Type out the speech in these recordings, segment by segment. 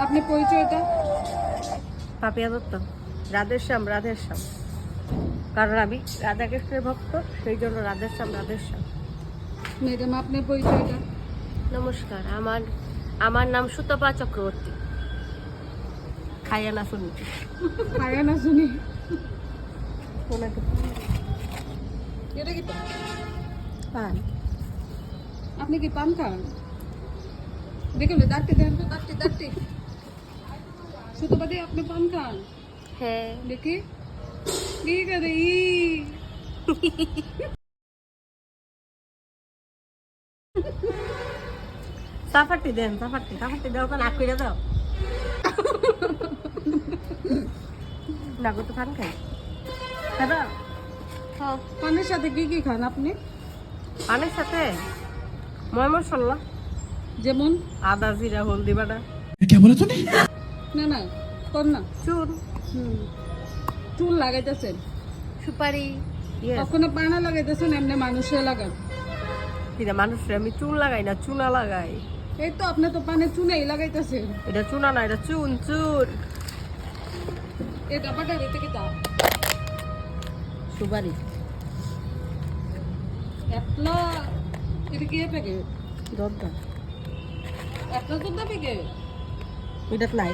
আপনি পরিচয়টা? পাপিয়া দত্ত, রাধেশ্যাম। কারণ আমি রাধাকৃষ্ণের ভক্ত, সেই জন্য রাধেশ্যাম। ম্যাডাম আপনার পরিচয়টা? নমস্কার, আমার নাম সুতপা চক্রবর্তী। খাইয়া না শুনি খায়া না শুনি। ওনাকে এটা কি পান? পান। আপনি কি পান খান? দেখলে দাঁড়টি দেন তো, দাঁড়টি সুতোপাতি আপনি পান খান? হ্যাঁ। দেখি কি করে সাফারটি দেন, সাফারটি দাও তো, নাক করে দাও। নাগো তো পান খাই। দাদা পানের সাথে কি কি খান আপনি? পানের সাথে ময় মশলা, যেমন আদা, জিরা, হলদি বাটা। না কর না। চুন, চুল লাগাইতেছেন? সুপারি। কখনো পানা লাগাইতেছেন? এমনি মানুষে লাগান? মানুষের আমি চুন লাগাই না, চুনা লাগাই। এই তো আপনি তো পানে চুনেই লাগাইতেছেন। এটা চুনা না, এটা চুন। এই ডাবাটা রেতে কি তা সুপারি। এতলা এটা কি প্যাকেট? দরদা এতলা তো দা প্যাকেট এটা নাই।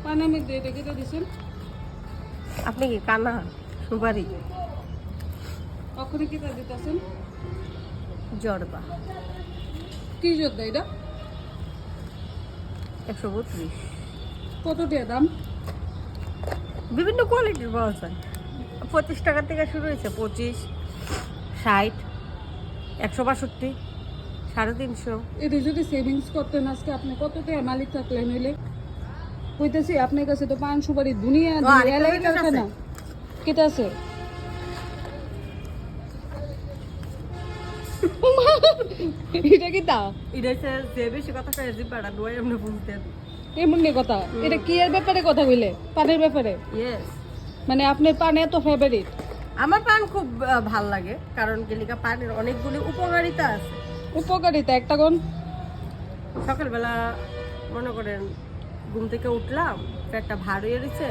পানের মধ্যে এটা কেটে দিছেন? আপনি কি কানা? সুপারি, কখনো কেটে দিতেছেন? জর্দা। কি যোদ্ধা এটা? 132। কত টাকা দাম? বিভিন্ন কোয়ালিটির পাওয়া যায়। 25 টাকা থেকে শুরু হয়েছে। 25, 60, 162, 350। এটা যদি সেভিংস করতেন আজকে আপনি কত টাকা মালিক থাকলেন হইলে? কইতেছি আপনার কাছে তো পান সুপারি দুনিয়া এলাই কারখানা। কেটে আছে? এটা কি তা? এটা হচ্ছে যে বেশি কথা কয়ে জিব্বাটা দুয়াই এমনি বুঝতে। এমন নি কথা? এটা কি এর ব্যাপারে কথা কইলে? পানের ব্যাপারে? ইয়েস। মানে আপনার পান এত ফেভারিট? আমার পান খুব ভাল লাগে, কারণ গেলিকা পানের অনেকগুলি উপকারিতা আছে। উপকারিতা একটা কোন? সকালবেলা মনে করেন ঘুম থেকে উঠলাম, পেটটা ভার হয়ে গেছে,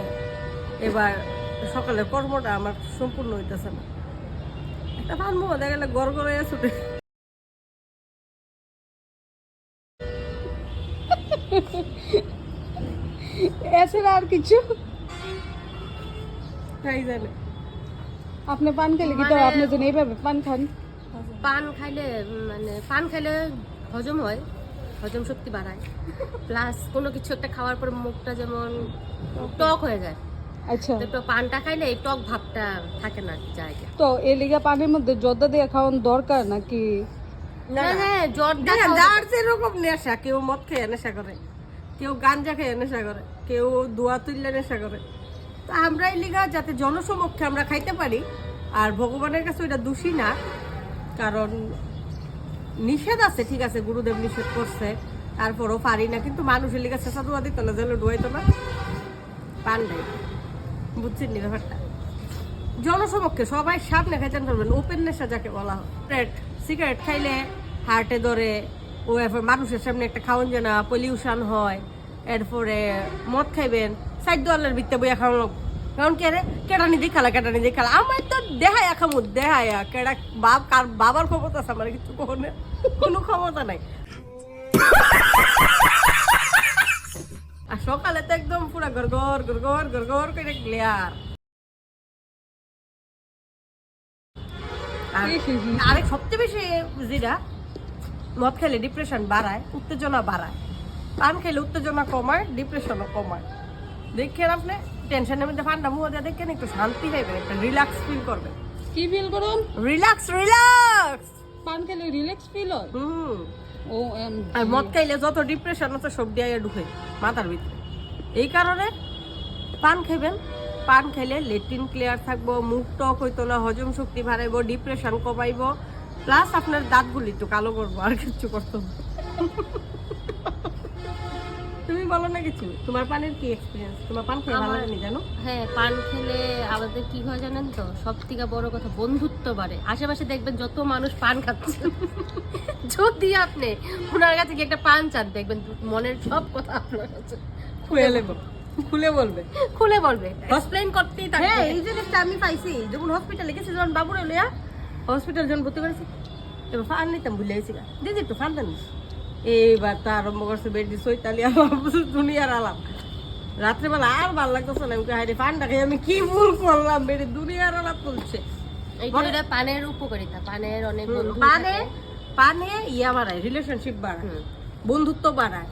এবার সকালের কর্মটা আমার সম্পূর্ণ হইতেছে না, একটা পান মুখ দেখা গেলে গড় গড় হয়ে ছুটে। এছাড়া আর কিছু? তাই জানে। আপনি পান খেলে কি তো আপনি যেন এইভাবে পান খান? পান খাইলে হজম হয়, হজম শক্তি বাড়ায়, প্লাস কোনো কিছু একটা খাওয়ার পর মুখটা যেমন টক হয়ে যায়। আচ্ছা, তো পানটা খাইলে এই টক ভাবটা থাকে না জায়গা। তো এই লিগা পানের মধ্যে জর্দা দিয়ে খাওয়ান দরকার নাকি? যার যেরকম নেশা, কেউ মদ খেয়ে নেশা করে, কেউ গাঞ্জা খেয়ে নেশা করে, কেউ দোয়া তুললে নেশা করে। তো আমরা এই লিগা যাতে জনসমক্ষে আমরা খাইতে পারি, আর ভগবানের কাছে ওইটা দোষী না, কারণ নিষেধ আছে, ঠিক আছে, গুরুদেব নিষেধ করছে, তারপরও পারি না। কিন্তু মানুষের লিগা চেঁচা দোয়া দিত না, যেন ডুয়াইতো না পান দেয়। বুঝছেন নি ব্যাপারটা? জনসমক্ষে সবাই সামনে খাইতে পারবেন, ওপেন নেশা যাকে বলা হয়। সিগারেট খাইলে হার্টে ধরে, ও এরপর মানুষের সামনে একটা খাওয়ান যায় না, পলিউশন হয়। এরপরে মদ খাইবেন সাইড দোয়ালের ভিত্তে বইয়া খাওয়ানো, কারণ কেটানি দিয়ে খেলা আমার তো দেহায়া খামু, দেহায়া কেডা কার বাবার ক্ষমতা আছে, আমার কিছু কোনো ক্ষমতা নাই। আর সকালে তো একদম পুরা গড়গড় করে ক্লিয়ার। আরেক সবচেয়ে বেশি যেটা, মদ খেলে ডিপ্রেশন বাড়ায়, উত্তেজনা বাড়ায়। পান খেলে উত্তেজনা কমায়, ডিপ্রেশনও কমায়। দেখেন আপনি টেনশনের মধ্যে পানটা মুখ দিয়ে দেখেন, একটু শান্তি পাইবেন, একটা রিল্যাক্স ফিল করবেন। কি ফিল করুন? রিল্যাক্স। পান খেলে রিল্যাক্স ফিল হয়? ও আর মদ খাইলে যত ডিপ্রেশন আছে সব দিয়ে ঢুকে মাথার ভিতরে। এই কারণে পান খাইবেন। পান খাইলে লেট্রিন ক্লিয়ার থাকবো, মুখ টক হইতো না, হজম শক্তি বাড়াইবো, ডিপ্রেশন কমাইবো, প্লাস আপনার দাঁতগুলি একটু কালো করবো, আর কিছু করতো না। তুমি তুমি বলো না কিছু, তোমার পানের কি এক্সপিরিয়েন্স? তোমার পান খেয়ে ভালো আমার- লাগেনি জানো? হ্যাঁ, পান খেলে আমাদের কি হয় জানেন তো, সব থেকে বড় কথা বন্ধুত্ব বাড়ে। আশেপাশে দেখবেন যত মানুষ পান খাচ্ছে, যদি আপনি ওনার কাছে গিয়ে একটা পান চান, দেখবেন মনের সব কথা আপনার কাছে খুলে বলবে। খুলে বলবে, এক্সপ্লেইন করতেই থাকবে। হ্যাঁ, এই জিনিসটা আমি পাইছি যখন হসপিটালে গেছি, যখন বাবুরে লইয়া হসপিটাল যখন ভর্তি করেছি, এবার ফান নিতাম ভুলে গেছি, দিদি একটু ফান দেন। এইবার তো আরম্ভ করছে বেডি সৈতালি দুনিয়ার আলাপ। রাত্রেবেলা আর ভালো লাগতেছে না, আমি হাইরে ফানটা খেয়ে আমি কি ভুল করলাম, বেডি দুনিয়ার আলাপ চলছে। এটা পানের উপকারিতা, পানের অনেক বন্ধু পানে থাকে। পানে ইয়া বাড়ায়, রিলেশনশিপ বাড়ায়, বন্ধুত্ব বাড়ায়।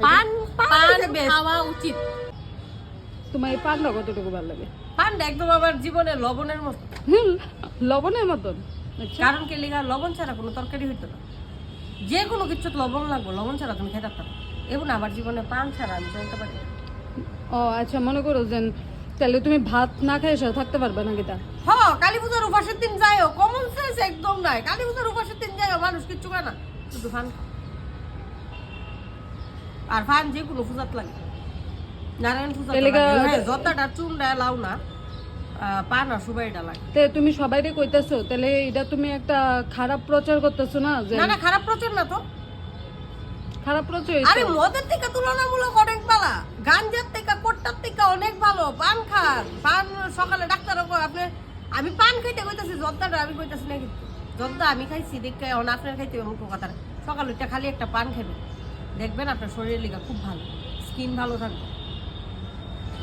পান পান পান বেস্ট। খাওয়া উচিত। তোমার এই পানটা কতটুকু ভালো লাগে? পানটা একদম আমার জীবনে লবণের মতো। লবণের মতন? আচ্ছা, কারণ কি লিগা, লবণ ছাড়া কোনো তরকারি হইতো না। যে কোনো কিছু লবণ লাগবে, লবণ ছাড়া তুমি খেতে পারো। এবং আমার জীবনে পান ছাড়া আমি চলতে পারি না। ও আচ্ছা, মনে করো যে তাহলে তুমি ভাত না খেয়ে এসে থাকতে পারবে না কিতা? হ, কালী পূজার উপাসের দিন যাইও, কমন সেন্স একদম নাই। কালী পূজার উপাসের দিন যাইও, মানুষ কিচ্ছু খায় না, শুধু ফান। আর ফান যে কোনো পূজাত লাগে, নারায়ণ পূজা যতটা চুনডা লাও না, পান আর সুবাইটা লাগে। তে তুমি সবাইরে কইতাছো, তাহলে এটা তুমি একটা খারাপ প্রচার করতেছো না? যে না না, খারাপ প্রচার না তো। খারাপ প্রচার আরে মদের থেকে তুলনামূলক অনেক ভালো, গাঞ্জার থেকে কোট্টার থেকে অনেক ভালো। পান খান, পান সকালে ডাক্তার আপনি, আমি পান খাইতে কইতাছি, জর্দাটা আমি কইতাছি না, কিন্তু জর্দা আমি খাইছি দেখে এখন আপনার খাইতে হবে মুখো কথা। সকাল উঠে খালি একটা পান খাবেন, দেখবেন আপনার শরীরের লিগা খুব ভালো, স্কিন ভালো থাকবে।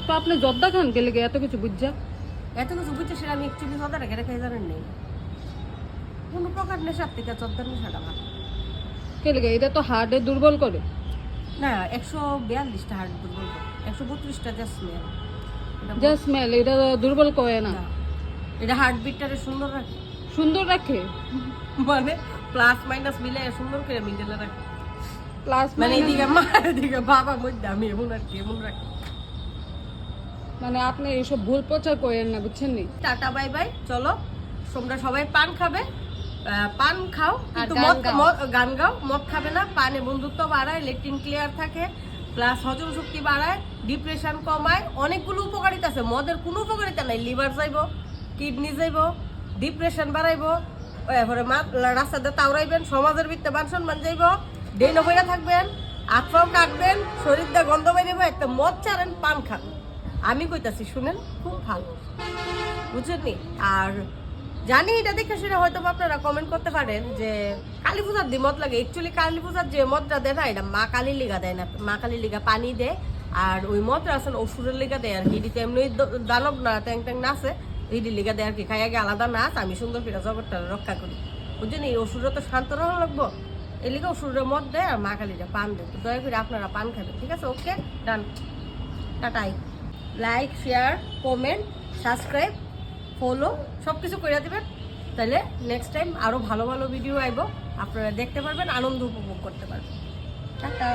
তো আপনি জর্দা খান কে লেগে এত কিছু বুঝছা? এত কিছু বুঝছে সেটা আমি একচুয়ালি জর্দাটা কেটে খাই জানেন নেই, কোনো প্রকার নেশার থেকে জর্দার নেশাটা ভালো কে লেগে? এটা তো হার্টে দুর্বল করে না। 142টা হার্ট দুর্বল, 132টা জাস্ট মেল। যা স্মেল, এটা দুর্বল করে না, এটা হার্টবিটটারে সুন্দর রাখে, সুন্দর রাখে। মানে প্লাস মাইনাস মিলে সুন্দর করে মিডলে রাখে। প্লাস মানে এদিকে মা এদিকে বাবা, মধ্যে আমি এমন আর কি এমন রাখি। মানে আপনি এইসব ভুল প্রচার করেন না, বুঝছেন নি? টাটা বাই বাই, চলো তোমরা সবাই পান খাবে, পান খাও কিন্তু গান গান গাও, মদ খাবে না। পানে বন্ধুত্ব বাড়ায়, লেট্রিন ক্লিয়ার থাকে, প্লাস হজম শক্তি বাড়ায়, ডিপ্রেশন কমায়, অনেকগুলো উপকারিতা আছে। মদের কোনো উপকারিতা নাই, লিভার যাইব, কিডনি যাইব, ডিপ্রেশন বাড়াইবো, এরপরে রাস্তাতে তাওরাইবেন, সমাজের ভিত্তে মান সম্মান যাইব, ডেন হইয়া থাকবেন, আত্মাও কাটবেন, শরীর দিয়ে গন্ধ বেরিয়ে একটা মদ ছাড়েন, পান খান। আমি কইতাছি শুনেন, খুব ভালো, বুঝছেন নি? আর জানি এটা দেখে সেটা হয়তো আপনারা কমেন্ট করতে পারেন যে কালী পূজার দিয়ে মদ লাগে। অ্যাকচুয়ালি কালী পূজার যে মদটা দেয় না, এটা মা কালীর লিগা দেয় না, মা কালীর লিগা পানি দেয়। আর ওই মদটা আসলে অসুরের লিগা দেয় আর কি। এটি এমনি দানব না, ট্যাং ট্যাং নাচে, এইটির লিগা দেয় আর কি। খাই আগে আলাদা নাচ, আমি সুন্দর ফিরা জগৎটা রক্ষা করি, বুঝছেন? এই অসুরের তো শান্ত রাখা লাগবো, এই লিগা অসুরের মদ দেয় আর মা কালীরা পান দেয়। তো দয়া করে আপনারা পান খাবেন, ঠিক আছে? ওকে, ডান, টাটাই। Like, share, comment, subscribe, follow সব কিছু করে দেবেন, তাহলে নেক্সট টাইম আরও ভালো ভালো ভিডিও আইব, আপনারা দেখতে পারবেন, আনন্দ উপভোগ করতে পারবেন। টাটা।